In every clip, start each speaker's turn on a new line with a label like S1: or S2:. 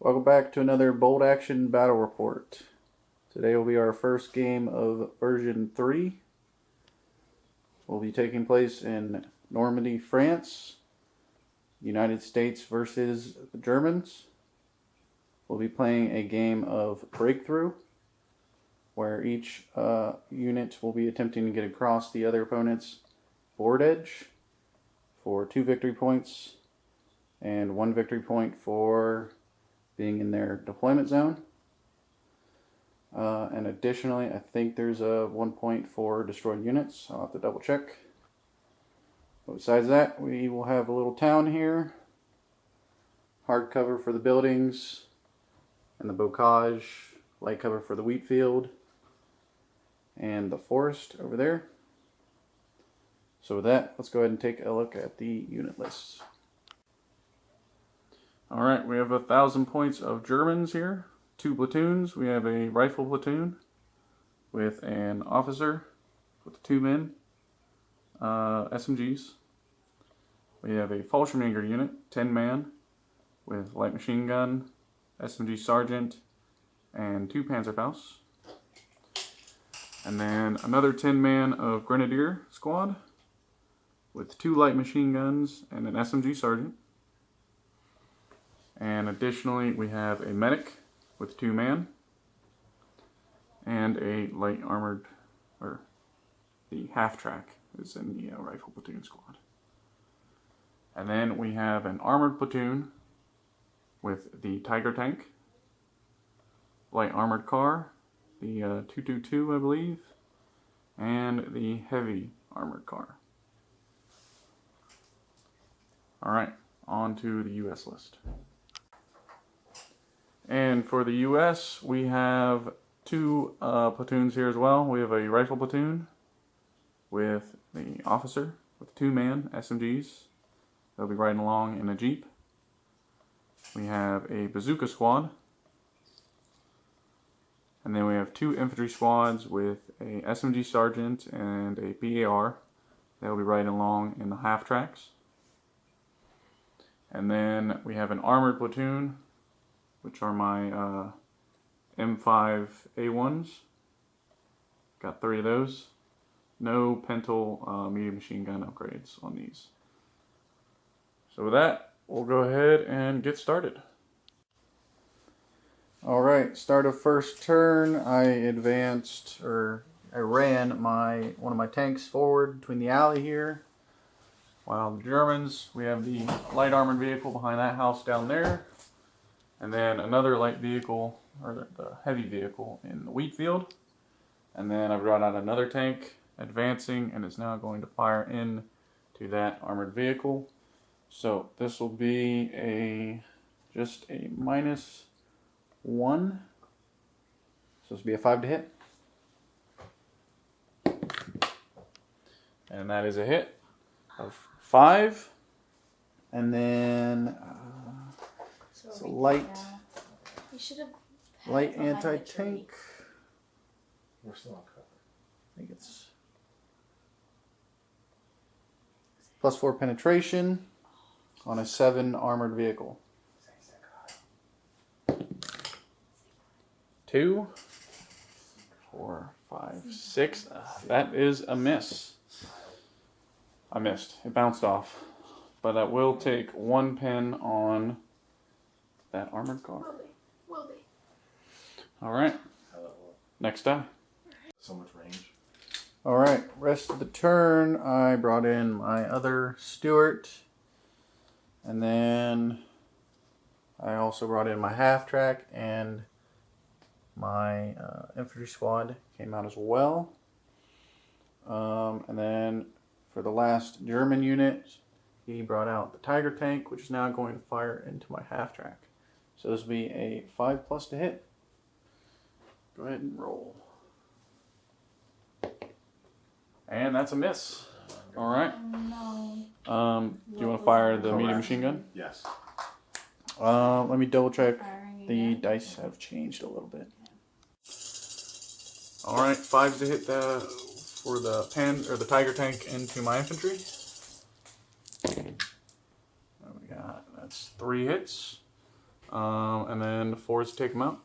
S1: Welcome back to another Bolt Action Battle Report. Today will be our first game of version 3. Will be taking place in Normandy, France. United States versus the Germans. We'll be playing a game of breakthrough, where each unit will be attempting to get across the other opponent's board edge for 2 victory points and 1 victory point for being in their deployment zone. And additionally, I think there's a 1 point for destroyed units. I'll have to double check. But besides that, we will have a little town here. Hard cover for the buildings and the bocage. Light cover for the wheat field. And the forest over there. So with that, let's go ahead and take a look at the unit lists. Alright, we have 1,000 points of Germans here. 2 platoons. We have a rifle platoon with an officer with 2 men, SMGs. We have a Fallschirmjäger unit, 10 man, with light machine gun, SMG sergeant, and 2 Panzerfaust. And then another 10 man of Grenadier squad with 2 light machine guns and an SMG sergeant. And additionally, we have a medic with 2 man and a light armored, or the half track is in the rifle platoon squad. And then we have an armored platoon with the Tiger tank, light armored car, the 222 I believe, and the heavy armored car. Alright, on to the US list. And for the US, we have 2 platoons here as well. We have a rifle platoon with the officer with 2 man SMGs. They'll be riding along in a Jeep. We have a bazooka squad. And then we have 2 infantry squads with a SMG sergeant and a BAR. They'll be riding along in the half tracks. And then we have an armored platoon, which are my M5 A1s. Got 3 of those. No Pental medium machine gun upgrades on these. So with that, we'll go ahead and get started. Alright, start of first turn, I ran one of my tanks forward between the alley here. While the Germans, we have the light armored vehicle behind that house down there. And then another light vehicle, or the heavy vehicle in the wheat field. And then I brought out another tank advancing and is now going to fire in to that armored vehicle. So this will be just a -1. So this will be a 5 to hit. And that is a hit of 5. And then it's a light anti-tank.
S2: We're still on cover.
S1: I think it's +4 penetration on a 7 armored vehicle. 2, 4, 5, 6. That is a miss. I missed. It bounced off. But that will take 1 pen on that armored car.
S3: Will be.
S1: Alright. Next die.
S2: So much range.
S1: Alright, rest of the turn, I brought in my other Stuart. And then I also brought in my half track, and my infantry squad came out as well. And then for the last German unit, he brought out the Tiger tank, which is now going to fire into my half track. So this will be a 5+ to hit. Go ahead and roll. And that's a miss. Alright.
S3: No.
S1: Do you want to fire the medium machine gun?
S2: Yes.
S1: Let me double check. The dice have changed a little bit. Alright, 5s to hit for the Tiger tank into my infantry. What we got? That's 3 hits. And then 4s to take them out.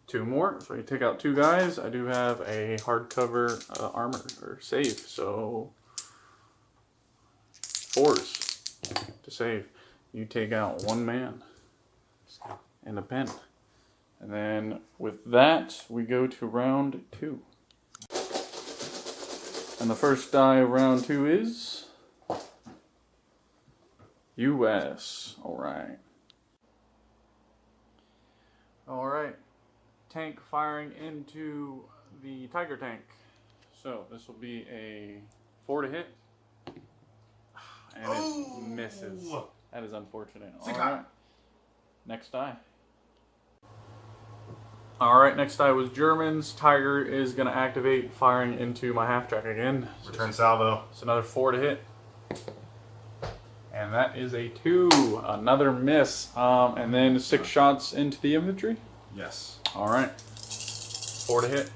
S1: Two more, so you take out 2 guys. I do have a hardcover armor or save, so 4s to save. You take out 1 man and a pen. And then with that, we go to round 2. And the first die of round 2 is US. Alright. Alright. Tank firing into the Tiger tank. So this will be a 4 to hit. And it misses. That is unfortunate. Alright. Next die. Alright, next die was Germans. Tiger is going to activate, firing into my half track again.
S2: Return salvo.
S1: It's another 4 to hit. And that is a 2. Another miss. And then 6 shots into the infantry.
S2: Yes.
S1: Alright. 4 to hit.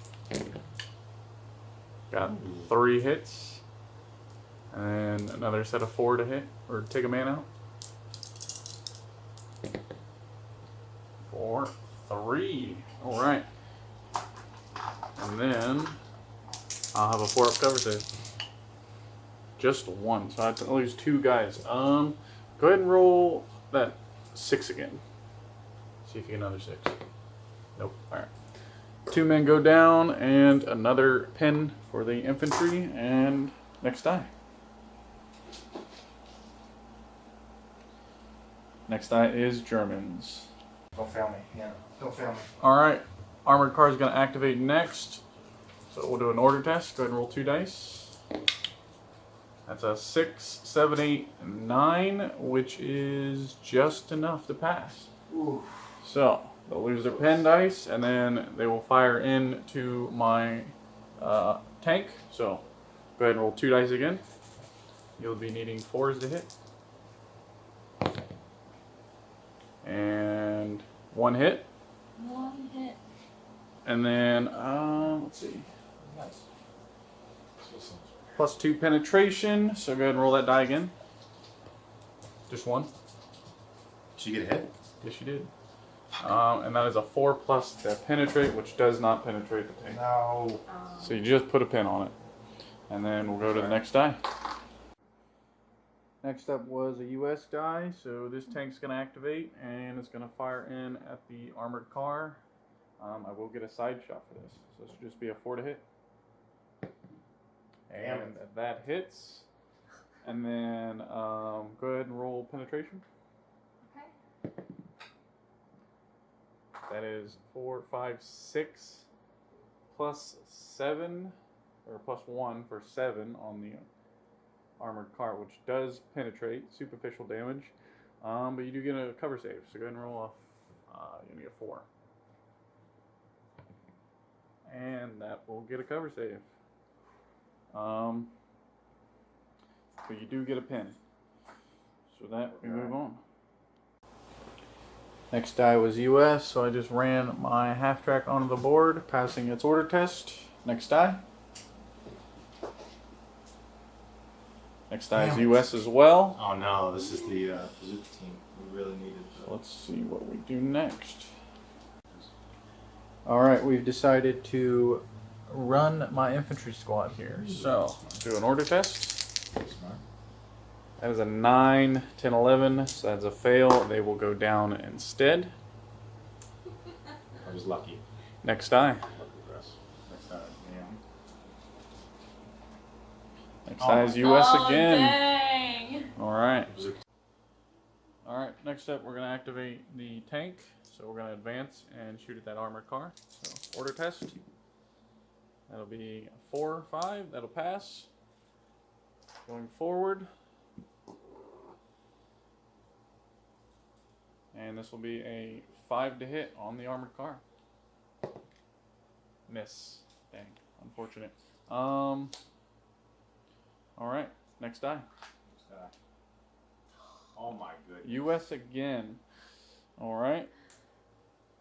S1: Got 3 hits. And another set of 4 to hit. Or take a man out. 4, 3. Alright. And then I'll have a 4-up cover save. Just 1. So I have to lose 2 guys. Go ahead and roll that 6 again. See if you get another 6. Nope. Alright. 2 men go down and another pin for the infantry, and next die. Next die is Germans.
S2: Don't fail me. Yeah. Don't fail me.
S1: Alright. Armored car is going to activate next. So we'll do an order test. Go ahead and roll 2 dice. That's a 6, 7, 8, 9, which is just enough to pass.
S2: Ooh.
S1: So they'll lose their pen dice, and then they will fire into my tank. So go ahead and roll 2 dice again. You'll be needing 4s to hit. And 1 hit.
S3: 1 hit.
S1: And then, let's see.
S2: Nice.
S1: Plus 2 penetration. So go ahead and roll that die again. Just 1.
S2: Did you get a hit?
S1: Yes, you did. And that is a 4 plus the penetrate, which does not penetrate the tank.
S2: No.
S1: So you just put a pin on it. And then we'll go to the next die. Next up was a US die. So this tank's going to activate, and it's going to fire in at the armored car. I will get a side shot for this. So this should just be a 4 to hit. And that hits. And then go ahead and roll penetration.
S3: Okay.
S1: That is 4, 5, 6 plus 7, or plus 1 for 7 on the armored car, which does penetrate, superficial damage. But you do get a cover save, so go ahead and roll off. You need a 4. And that will get a cover save. But you do get a pin. So that we move on. Next die was US, so I just ran my half track onto the board, passing its order test. Next die. Next die is US as well.
S2: Oh no, this is the Bazooka team. We really needed.
S1: So let's see what we do next. Alright, we've decided to run my infantry squad here. So, let's do an order test. That is a 9, 10, 11, so that's a fail. They will go down instead.
S2: I was lucky.
S1: Next die.
S2: Lucky for us. Next time, yeah.
S1: Next die is US
S3: Oh,
S1: again.
S3: dang.
S1: Alright. Alright, next up we're going to activate the tank. So we're going to advance and shoot at that armored car. So, order test. That'll be 4, 5. That'll pass. Going forward. And this will be a 5 to hit on the armored car. Miss. Dang. Unfortunate. Alright. Next die.
S2: Oh my goodness.
S1: US again. Alright.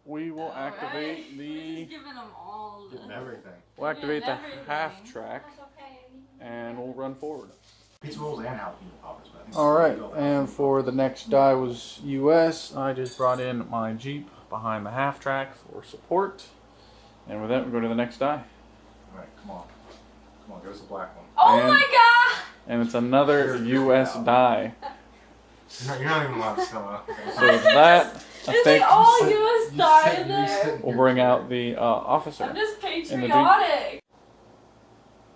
S1: We will activate
S3: Alright. We're
S1: the...
S3: just giving them all
S2: Getting
S3: the...
S2: everything.
S1: We'll activate the
S3: Everything.
S1: half track.
S3: That's okay.
S1: And we'll run forward.
S2: Pizza rolls and jalapeno poppers. But I think
S1: Alright,
S2: jalapeno
S1: and
S2: poppers.
S1: for the next die was US. I just brought in my Jeep behind the half track for support. And with that, we go to the next die.
S2: Alright, come on. Come on, give us a black one.
S3: Oh
S1: And-
S3: my god!
S1: And it's another US die.
S2: You're not even allowed to sell it.
S1: So with that, I
S3: Is
S1: think
S3: it all US die in there?
S1: we'll bring out the officer.
S3: I'm just
S1: In the Jeep.
S3: patriotic.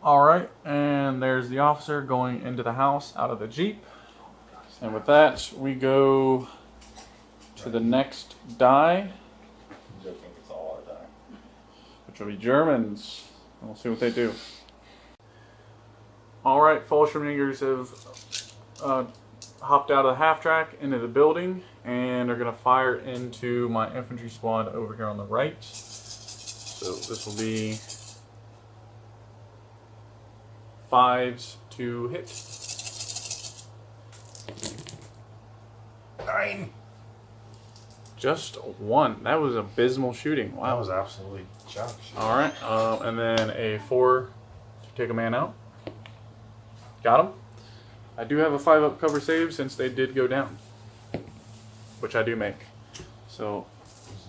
S1: Alright, and there's the officer going into the house out of the Jeep. And with that, we go to the next die,
S2: I'm joking, it's all our die.
S1: which will be Germans. And we'll see what they do. Alright, Fallschirmjägers have hopped out of the half track into the building and are going to fire into my infantry squad over here on the right. So this will be 5s to hit.
S2: 9.
S1: Just 1. That was abysmal shooting.
S2: That
S1: Wow.
S2: was absolutely junk shit.
S1: Alright, and then a 4 to take a man out. Got him. I do have a 5-up cover save since they did go down, which I do make. So,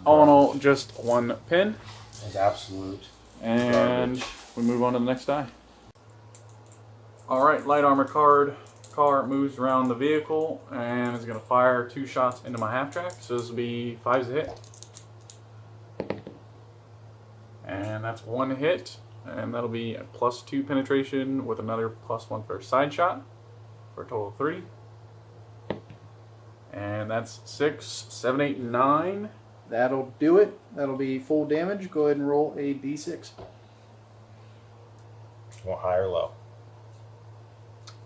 S1: all in all, just 1 pin.
S2: It's absolute.
S1: And we move on to the next die. Alright, light armor car moves around the vehicle and is going to fire 2 shots into my half track. So this will be 5s to hit. And that's 1 hit. And that'll be a +2 penetration with another +1 for a side shot for a total of 3. And that's 6, 7, 8, 9. That'll do it. That'll be full damage. Go ahead and roll a d6.
S2: Want high or low?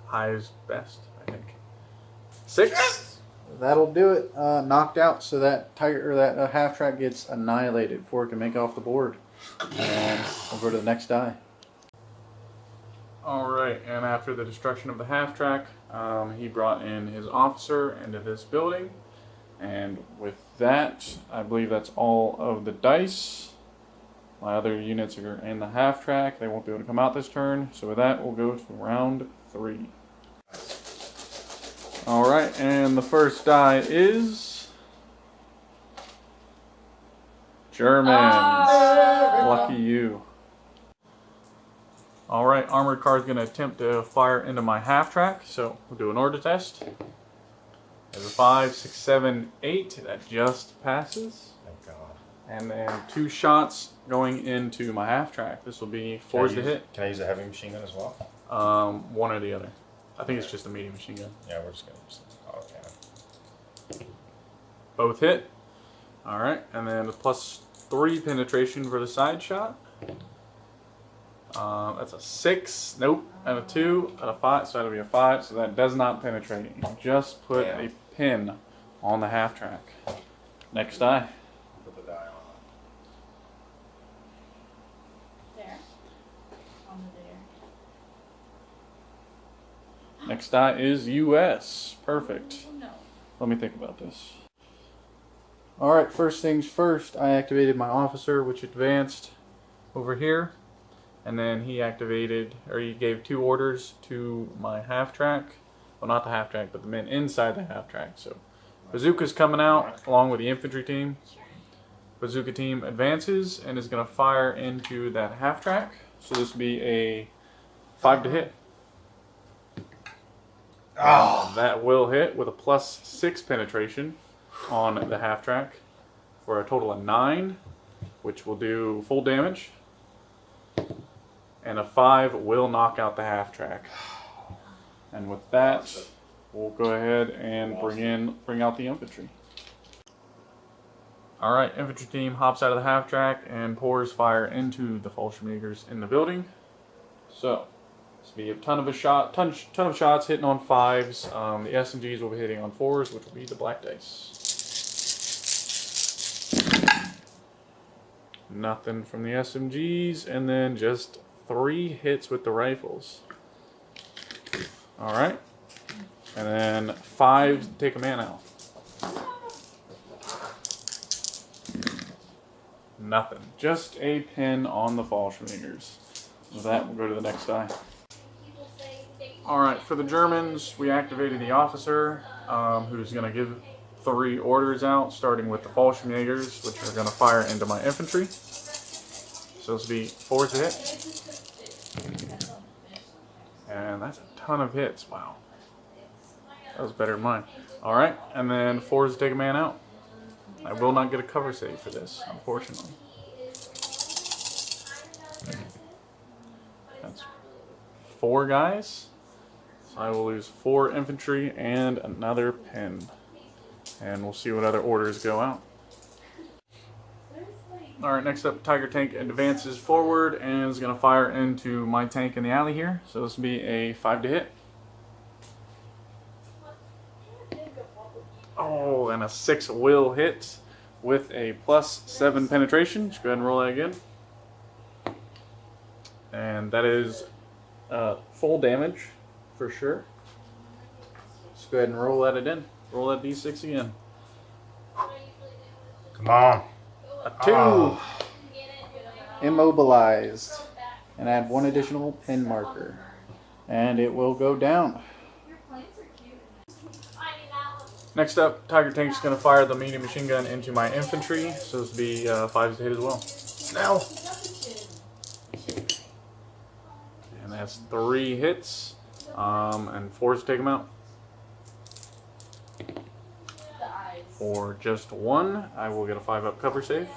S1: High is best, I think. 6. That'll do it. Knocked out, so that tiger or that half track gets annihilated before it can make it off the board. And we'll go to the next die. All right, and after the destruction of the half track, he brought in his officer into this building, and with that, I believe that's all of the dice. My other units are in the half track. They won't be able to come out this turn. So with that, we'll go to round 3. All right, and the first die is Germans. Lucky you. All right, armored car is going to attempt to fire into my half track. So we'll do an order test. There's a 5, 6, 7, 8 that just passes.
S2: Thank God.
S1: And then 2 shots going into my half track. This will be 4s to hit.
S2: Can I use a heavy machine gun as well?
S1: One or the other. I think it's just a medium machine gun.
S2: Yeah, we're just gonna use okay.
S1: Both hit. All right, and then a +3 penetration for the side shot. That's a 6. Nope. And a 2 and a 5. So that'll be a 5. So that does not penetrate. You just put a pin on the half track. Next die.
S2: Put the die on.
S3: There. On the there.
S1: Next die is US. Perfect.
S3: Oh, no.
S1: Let me think about this. Alright, first things first, I activated my officer, which advanced over here. And then he activated, or he gave 2 orders to my half track. Well, not the half track, but the men inside the half track. So, Bazooka's coming out along with the infantry team. Bazooka team advances and is going to fire into that half track. So this will be a 5 to hit. That will hit with a +6 penetration on the half track for a total of 9, which will do full damage. And a 5 will knock out the half track. And with that, we'll go ahead and bring out the infantry. All right, infantry team hops out of the half track and pours fire into the Fallschirmjägers in the building. So this will be a ton of shots hitting on 5s. The SMGs will be hitting on 4s, which will be the black dice. Nothing from the SMGs, and then just 3 hits with the rifles. Alright. And then 5 take a man out. Nothing. Just a pin on the Fallschirmjägers. With that, we'll go to the next die. Alright, for the Germans, we activated the officer, who's going to give 3 orders out, starting with the Fallschirmjägers, which are going to fire into my infantry. So this will be 4 to hit. And that's a ton of hits, wow. That was better than mine. Alright, and then 4 to take a man out. I will not get a cover save for this, unfortunately. That's 4 guys. So I will lose 4 infantry and another pin. And we'll see what other orders go out. Alright, next up, Tiger Tank advances forward and is going to fire into my tank in the alley here. So this will be a 5 to hit. Oh, and a 6 will hit with a +7 penetration. Just go ahead and roll that again. And that is full damage for sure. Just go ahead and roll that in. Roll that d6 again.
S2: Come on.
S1: A 2. Immobilized. And add 1 additional pin marker. And it will go down. Next up, Tiger Tank's going to fire the medium machine gun into my infantry. So this will be 5 to hit as well.
S2: Now.
S1: And that's 3 hits. And 4 to take them out. For just 1, I will get a 5-up cover save.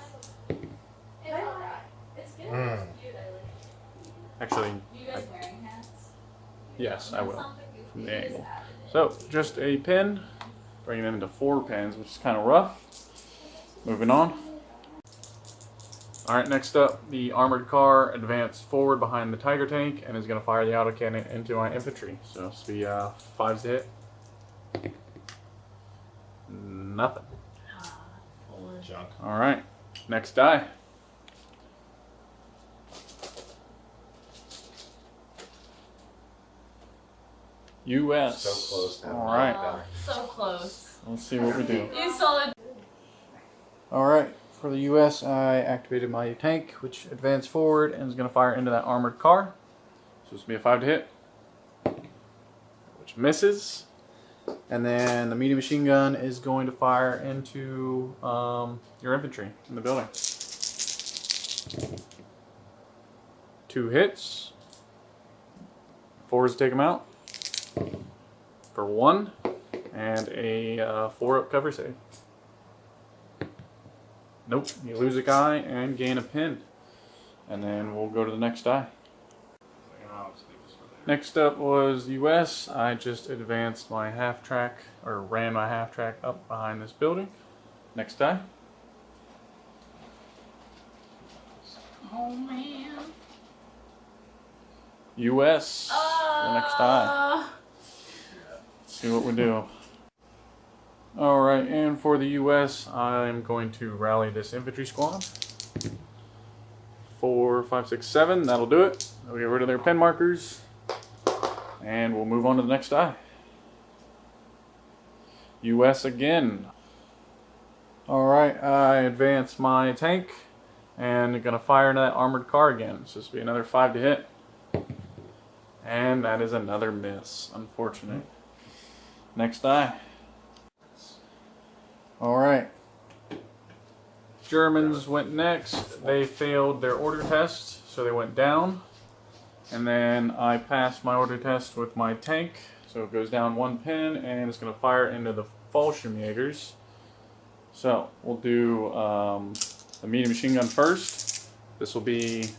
S1: Actually, yes, I will. From the angle. So, just a pin. Bringing them into 4 pins, which is kind of rough. Moving on. Alright, next up, the armored car advanced forward behind the Tiger Tank and is going to fire the autocannon into my infantry. So this will be 5s to hit. Nothing.
S2: Junk.
S1: Alright, next die. US.
S2: So close now.
S1: Alright,
S3: So close.
S1: let's see what we do.
S3: You saw it.
S1: Alright, for the US, I activated my tank, which advanced forward and is going to fire into that armored car. So this will be a 5 to hit, which misses. And then the medium machine gun is going to fire into your infantry in the building. 2 hits. 4s to take them out. For 1. And a 4-up cover save. Nope, you lose a guy and gain a pin. And then we'll go to the next die. Next up was US. I just advanced my half-track, or ran my half-track up behind this building. Next die.
S3: Oh man.
S1: US. The next die. Let's see what we do. Alright, and for the US, I'm going to rally this infantry squad. 4, 5, 6, 7. That'll do it. They'll get rid of their pin markers. And we'll move on to the next die. US again. Alright, I advance my tank and gonna fire into that armored car again. So this will be another 5 to hit. And that is another miss. Unfortunate. Next die. Alright. Germans went next. They failed their order test, so they went down. And then I passed my order test with my tank, so it goes down 1 pin, and it's going to fire into the Fallschirmjägers. So we'll do the medium machine gun first. This will be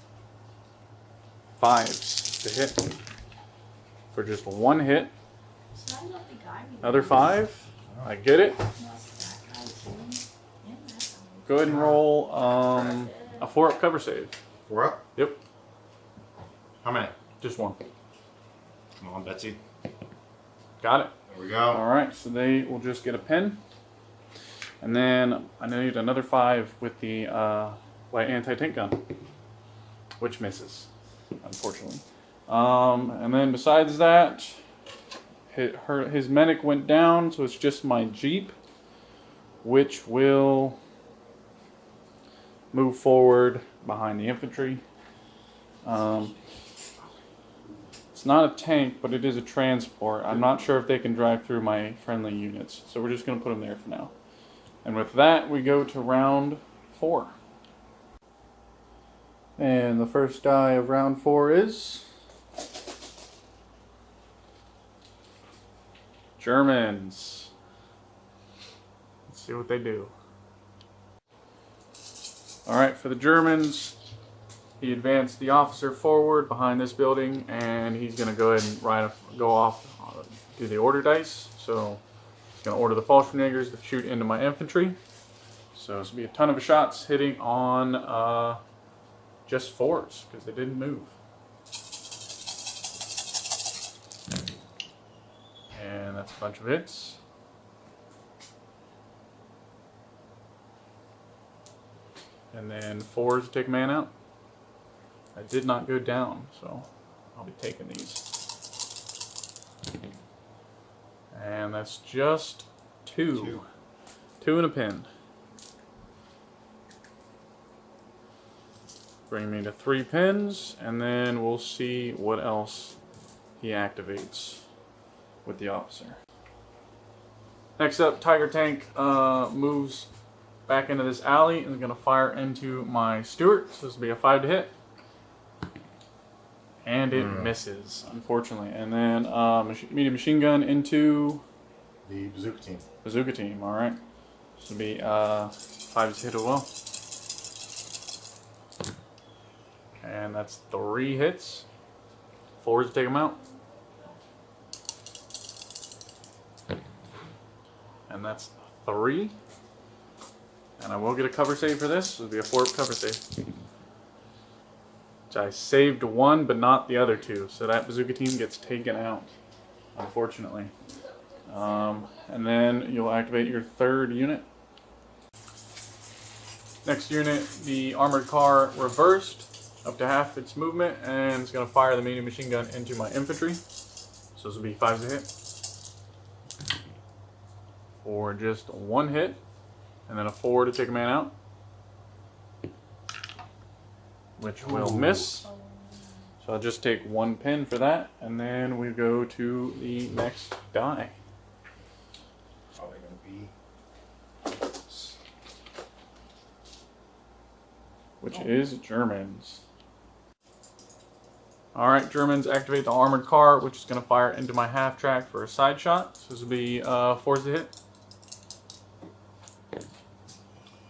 S1: 5s to hit for just 1 hit. Another 5. I get it. Go ahead and roll a 4-up cover save.
S2: 4 up?
S1: Yep.
S2: How many?
S1: Just 1.
S2: Come on, Betsy.
S1: Got it.
S2: There we go.
S1: Alright, so they will just get a pin. And then I need another 5 with the light anti-tank gun, which misses, unfortunately. And then besides that, his medic went down, so it's just my Jeep, which will move forward behind the infantry. It's not a tank, but it is a transport. I'm not sure if they can drive through my friendly units, so we're just going to put them there for now. And with that, we go to round 4. And the first die of round 4 is Germans. Let's see what they do. Alright, for the Germans, he advanced the officer forward behind this building, and he's going to go ahead and go off, do the order dice. So he's going to order the Fallschirmjägers to shoot into my infantry. So this will be a ton of shots hitting on just 4s, because they didn't move. And that's a bunch of hits. And then 4s to take a man out. I did not go down, so I'll be taking these. And that's just 2. 2 and a pin. Bring me to 3 pins, and then we'll see what else he activates with the officer. Next up, Tiger Tank moves back into this alley and is going to fire into my Stuart. So this will be a 5 to hit. And it misses, unfortunately. And then medium machine gun into
S2: The bazooka team.
S1: Bazooka team, alright. This will be 5 to hit as well. And that's 3 hits. 4s to take them out. And that's 3. And I will get a cover save for this. This will be a 4 cover save. Which I saved 1, but not the other 2. So that bazooka team gets taken out, unfortunately. And then you'll activate your 3rd unit. Next unit, the armored car reversed, up to half its movement, and it's going to fire the medium machine gun into my infantry. So this will be 5s to hit. For just 1 hit, and then a 4 to take a man out. Which will miss. So I'll just take 1 pin for that, and then we go to the next die.
S2: Probably going to be...
S1: Which is Germans. Alright, Germans activate the armored car, which is going to fire into my half track for a side shot. So this will be 4s to hit.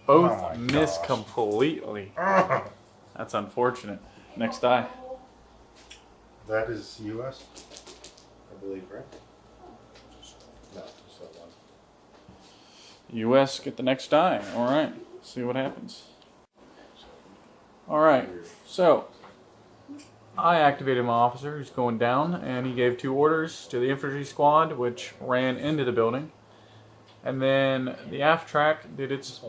S1: Both miss completely. That's unfortunate. Next die.
S2: That is U.S., I believe, right? No, just that one.
S1: U.S. get the next die. Alright, see what happens. Alright, so I activated my officer who's going down, and he gave 2 orders to the infantry squad, which ran into the building. And then the aft track did its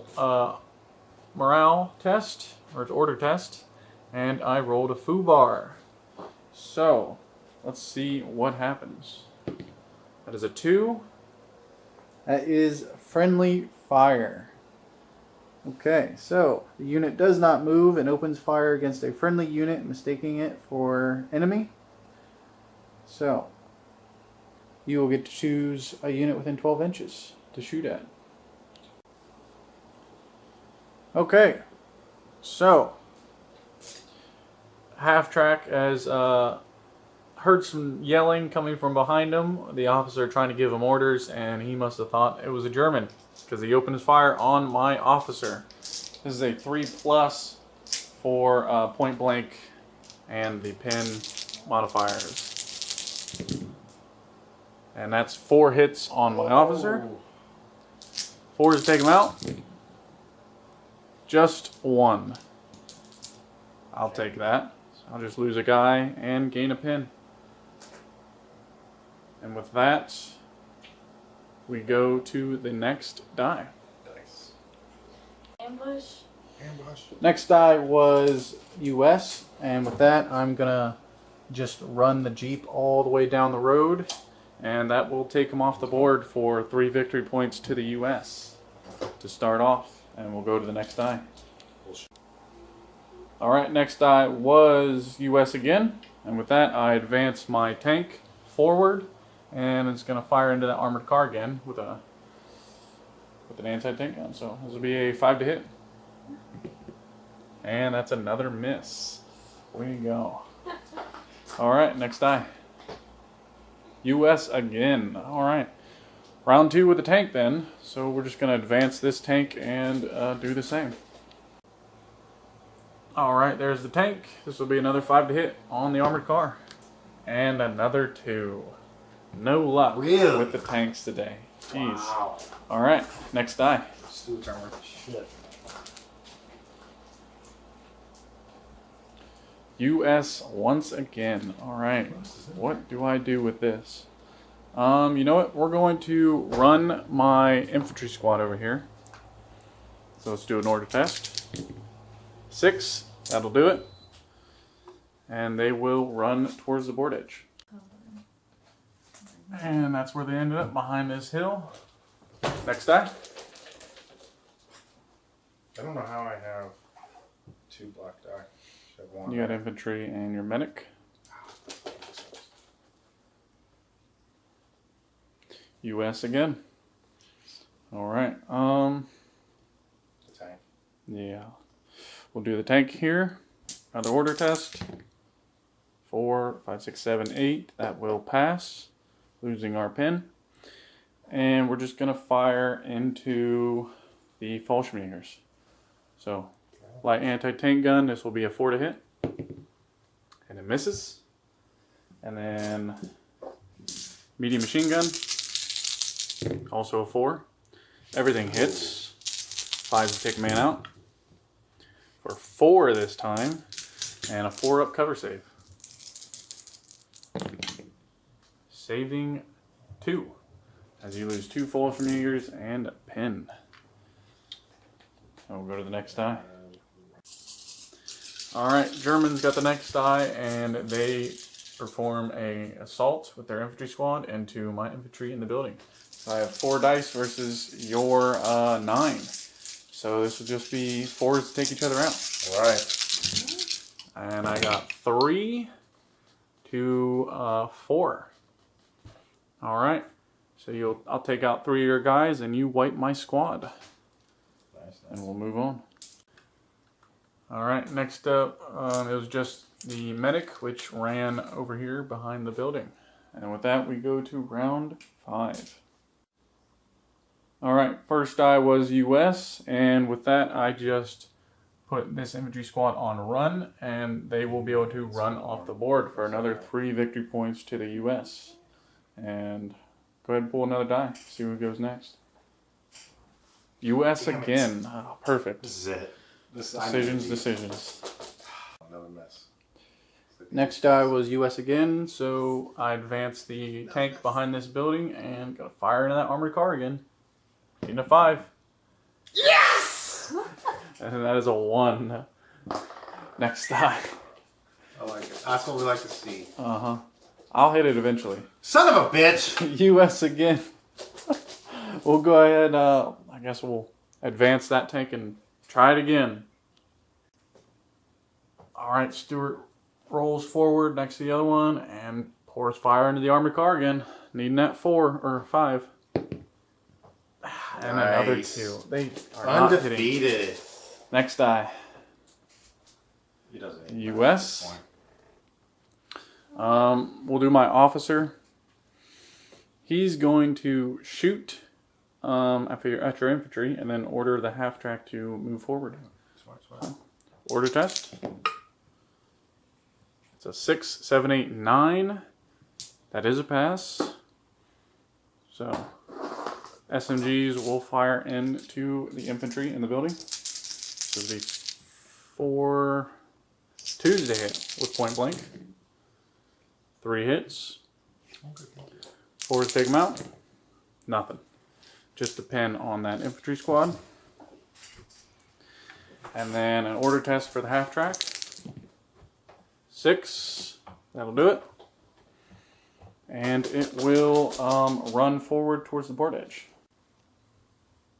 S1: morale test, or its order test, and I rolled a foo bar. So, let's see what happens. That is a 2. That is friendly fire. Okay, so the unit does not move and opens fire against a friendly unit, mistaking it for enemy. So, you will get to choose a unit within 12 inches to shoot at. Okay, so half track has heard some yelling coming from behind him. The officer trying to give him orders, and he must have thought it was a German because he opened his fire on my officer. This is a 3+ for point blank and the pin modifiers. And that's 4 hits on my officer. 4s to take him out. Just 1. I'll take that. I'll just lose a guy and gain a pin. And with that, we go to the next die.
S2: Dice.
S3: Ambush.
S2: Ambush.
S1: Next die was US, and with that, I'm gonna just run the Jeep all the way down the road, and that will take him off the board for 3 victory points to the US to start off, and we'll go to the next die. Alright, next die was US again. And with that, I advance my tank forward, and it's going to fire into that armored car again with an anti-tank gun. So this will be a 5 to hit. And that's another miss. Way to go. Alright, next die. US again. Alright. Round 2 with the tank then. So we're just going to advance this tank and do the same. Alright, there's the tank. This will be another 5 to hit on the armored car. And another 2. No luck with the tanks today. Jeez.
S2: Wow.
S1: Alright, next die.
S2: Stewart's armor. Shit.
S1: US once again. Alright, what do I do with this? You know what? We're going to run my infantry squad over here. So let's do an order test. 6, that'll do it. And they will run towards the board edge. And that's where they ended up, behind this hill. Next die.
S2: I don't know how I have 2 black die. Should have 1.
S1: You got infantry and your medic. US again. Alright,
S2: The tank.
S1: yeah. We'll do the tank here. Another order test. 4, 5, 6, 7, 8. That will pass. Losing our pin. And we're just going to fire into the Fallschirmjägers. So, light anti-tank gun. This will be a 4 to hit. And it misses. And then medium machine gun. Also a 4. Everything hits. 5 to take a man out. For 4 this time. And a 4 up cover save. Saving 2. As you lose 2 Fallschirmjägers and a pin. And we'll go to the next die. Alright, Germans got the next die, and they perform a assault with their infantry squad into my infantry in the building. So I have 4 dice versus your 9. So this will just be 4s to take each other out.
S2: Alright.
S1: And I got 3 to 4. Alright. So I'll take out 3 of your guys and you wipe my squad.
S2: Nice.
S1: And we'll move on. Alright, next up, it was just the medic, which ran over here behind the building. And with that, we go to round 5. Alright, first die was US, and with that, I just put this infantry squad on run, and they will be able to run off the board for another 3 victory points to the US. And go ahead and pull another die, see who goes next. US again. Oh, perfect.
S2: This is it.
S1: Decisions.
S2: Another mess.
S1: Next die was US again, so I advanced the tank behind this building and got to fire into that armored car again. Getting a 5.
S3: Yes!
S1: And that is a 1. Next die.
S2: I like it. That's what we like to see.
S1: Uh-huh. I'll hit it eventually.
S2: Son of a bitch!
S1: US again. We'll go ahead, I guess we'll advance that tank and try it again. Alright, Stuart rolls forward next to the other one and pours fire into the armored car again. Needing that 4 or 5. And another
S2: Nice.
S1: 2. They are not hitting.
S2: Undefeated.
S1: Next die.
S2: He doesn't.
S1: US. We'll do my officer. He's going to shoot at your infantry and then order the half track to move forward.
S2: Smart.
S1: Order test. It's a 6, 7, 8, 9. That is a pass. So SMGs will fire into the infantry in the building. So it'll be 4 2s to hit with point blank. 3 hits. 4s take them out. Nothing. Just a pin on that infantry squad. And then an order test for the half track. 6. That'll do it. And it will run forward towards the board edge.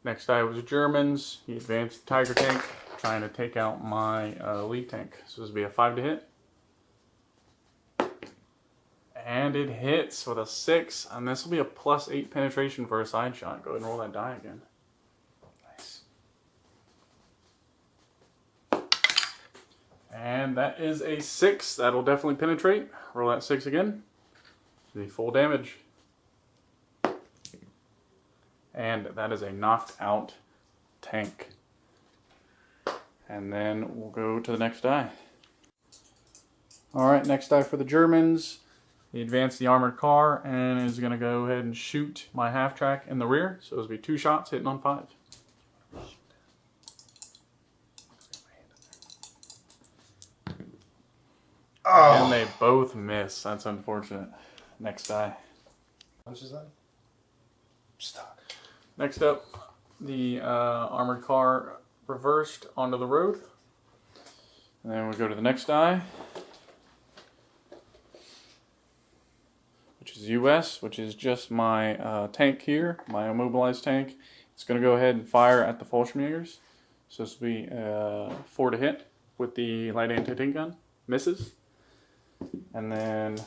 S1: Next die was Germans. He advanced the Tiger tank, trying to take out my lead tank. So this will be a 5 to hit. And it hits with a 6, and this will be a +8 penetration for a side shot. Go ahead and roll that die again.
S2: Nice.
S1: And that is a 6. That'll definitely penetrate. Roll that 6 again. The full damage. And that is a knocked out tank. And then we'll go to the next die. Alright, next die for the Germans. He advanced the armored car and is going to go ahead and shoot my half-track in the rear. So it'll be 2 shots hitting on 5.
S2: Oh.
S1: And they both miss. That's unfortunate. Next die.
S2: How much is that? Stuck.
S1: Next up, the armored car reversed onto the road. And then we go to the next die, which is US, which is just my tank here, my immobilized tank. It's going to go ahead and fire at the Fallschirmjägers. So this will be 4 to hit with the light anti-tank gun. Misses. And then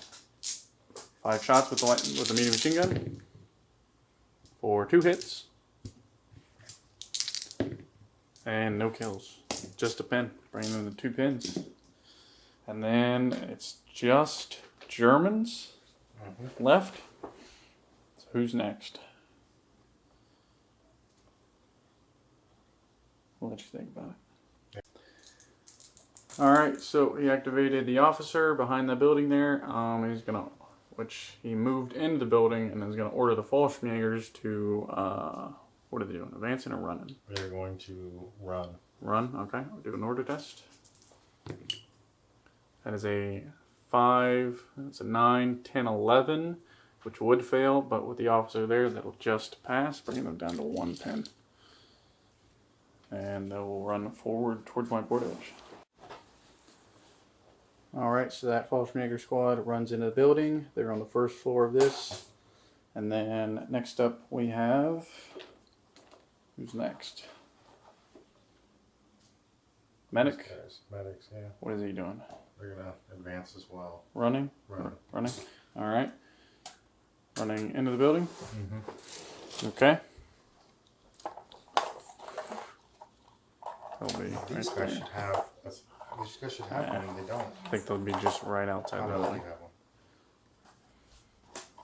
S1: 5 shots with the medium machine gun for 2 hits. And no kills. Just a pin. Bringing in the 2 pins. And then it's just Germans left. So who's next? What you think about it? Alright, so he activated the officer behind the building there. He's gonna, which he moved into the building and is gonna order the Fallschirmjägers to, what are they doing? Advancing or running?
S2: They're going to run.
S1: Run, okay. We'll do an order test. That is a 5, that's a 9, 10, 11, which would fail, but with the officer there, that'll just pass, bringing them down to 1 pin. And they will run forward towards my board edge. Alright, so that Fallschirmjäger squad runs into the building. They're on the first floor of this. And then next up we have... Who's next? Medic?
S2: Medics, yeah.
S1: What is he doing?
S2: They're going to advance as well.
S1: Running? Running. Alright. Running into the building? Okay. They'll be
S2: These
S1: right
S2: guys
S1: there.
S2: should have. These guys should have one, and they don't.
S1: I think they'll be just right outside
S2: I
S1: the
S2: don't
S1: building.
S2: think they have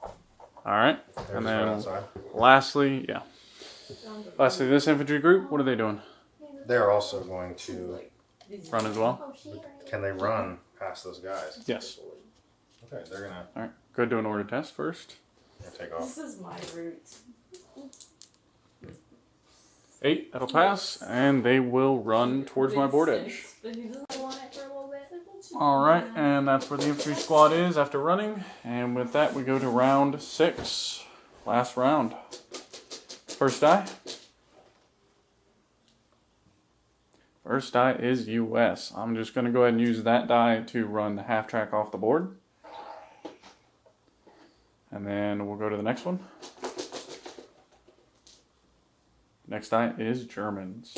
S2: one.
S1: Alright.
S2: They're
S1: And
S2: just right
S1: then
S2: outside.
S1: lastly, this infantry group, what are they doing?
S2: They're also going to.
S1: Run as well?
S2: Can they run past those guys?
S1: Yes.
S2: Okay, they're going to
S1: Alright. Go do an order test first.
S2: take off.
S3: This is my route.
S1: 8, that'll pass, and they will run towards my board edge.
S3: But he doesn't want it for a little bit.
S1: Alright, and that's where the infantry squad is after running. And with that, we go to round 6. Last round. First die. First die is US. I'm just going to go ahead and use that die to run the half track off the board. And then we'll go to the next one. Next die is Germans.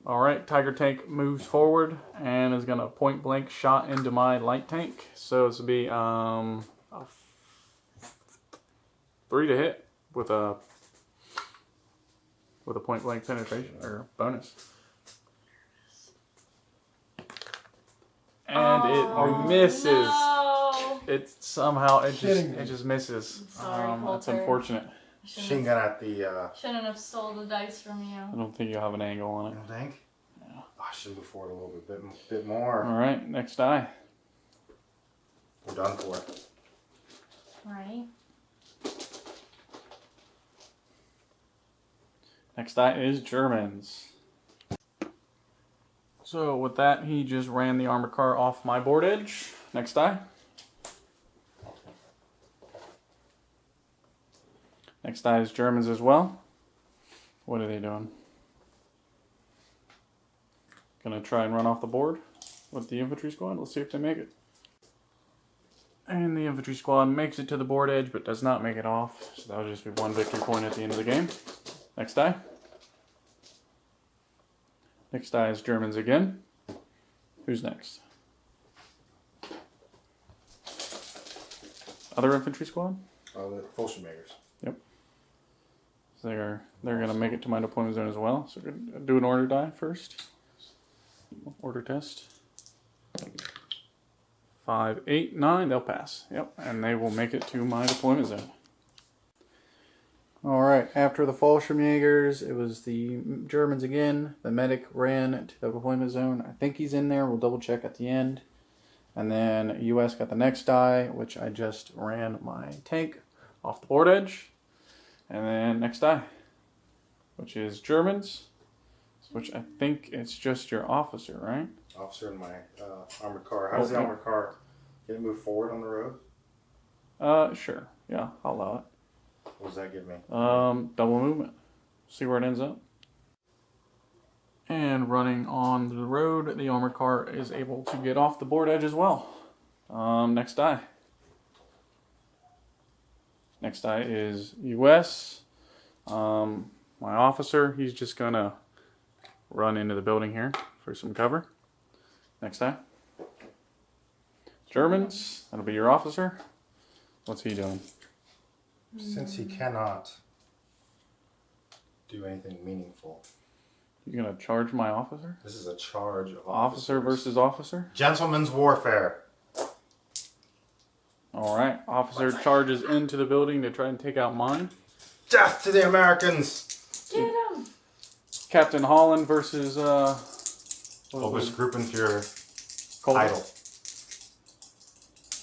S1: Alright, Tiger Tank moves forward and is going to point blank shot into my light tank. So this will be a 3 to hit with a point blank penetration or bonus. And it misses.
S3: No.
S1: It somehow it just misses.
S3: Sorry,
S1: that's
S3: Coulter.
S1: unfortunate.
S2: Machine gun at the.
S3: Shouldn't have stole the dice from you.
S1: I don't think you have an angle on it.
S2: You think?
S1: Yeah.
S2: Oh, I should move forward a little bit more.
S1: All right, next die.
S2: We're done for it.
S3: Right.
S1: Next die is Germans. So with that, he just ran the armored car off my board edge. Next die. Next die is Germans as well. What are they doing? Gonna try and run off the board with the infantry squad. Let's see if they make it. And the infantry squad makes it to the board edge, but does not make it off. So that'll just be 1 victory point at the end of the game. Next die. Next die is Germans again. Who's next? other infantry squad.
S2: The Fallschirmjägers.
S1: So they're gonna make it to my deployment zone as well. So we're gonna do an order die first. Order test. 5, 8, 9. They'll pass. Yep, and they will make it to my deployment zone. All right. After the Fallschirmjägers, it was the Germans again. The medic ran to the deployment zone. I think he's in there. We'll double check at the end. And then U.S. got the next die, which I just ran my tank off the board edge. And then next die, which is Germans, which I think it's just your officer, right?
S2: Officer in my armored car. How does the armored car, can it move forward on the road?
S1: Sure. Yeah, I'll allow it.
S2: What does that give me?
S1: Double movement. See where it ends up. And running on the road, the armored car is able to get off the board edge as well. Next die. Next die is US. My officer, he's just gonna run into the building here for some cover. Next die. Germans, that'll be your officer. What's he doing?
S2: Since he cannot do anything meaningful.
S1: You gonna charge my officer?
S2: This is a charge of
S1: Officer
S2: officers.
S1: versus officer?
S2: Gentlemen's warfare.
S1: Alright, officer charges into the building to try and take out mine.
S2: Death to the Americans!
S3: Get him!
S1: Captain Holland versus,
S2: Obergruppenführer
S1: Colby.
S2: Idle.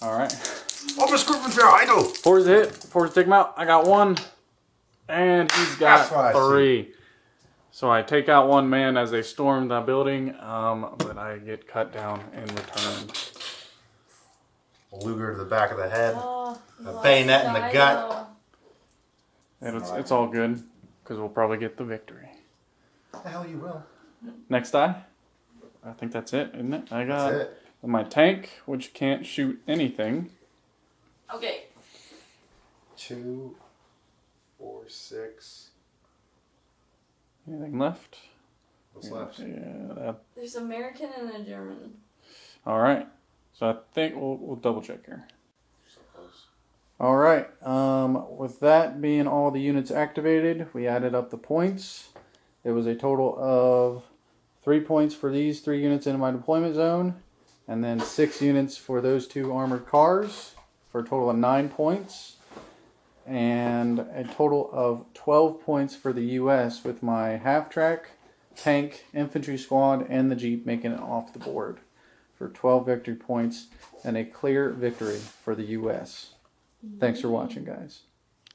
S1: Alright.
S2: Obergruppenführer Idle!
S1: Four's a hit. Four's take him out. I got one. And he's got
S2: That's what I
S1: 3. So I take out one man as they storm the building, but I get cut down in return.
S2: A Luger to the back of the head.
S3: Oh,
S2: A bayonet in the gut.
S1: And it's all good, because we'll probably get the victory.
S2: What the hell you will?
S1: Next die. I think that's it, isn't it? I got
S2: That's it.
S1: my tank, which can't shoot anything.
S3: Okay.
S2: 2, 4, 6.
S1: Anything left?
S2: What's left?
S1: Yeah.
S3: There's American and a German.
S1: All right. So I think we'll double check here.
S2: So close.
S1: All right. With that being all the units activated, we added up the points. It was a total of 3 points for these 3 units in my deployment zone, and then 6 units for those 2 armored cars, for a total of 9 points. And a total of 12 points for the U.S. with my half-track, tank, infantry squad, and the Jeep making it off the board for 12 victory points and a clear victory for the U.S. Thanks for watching, guys.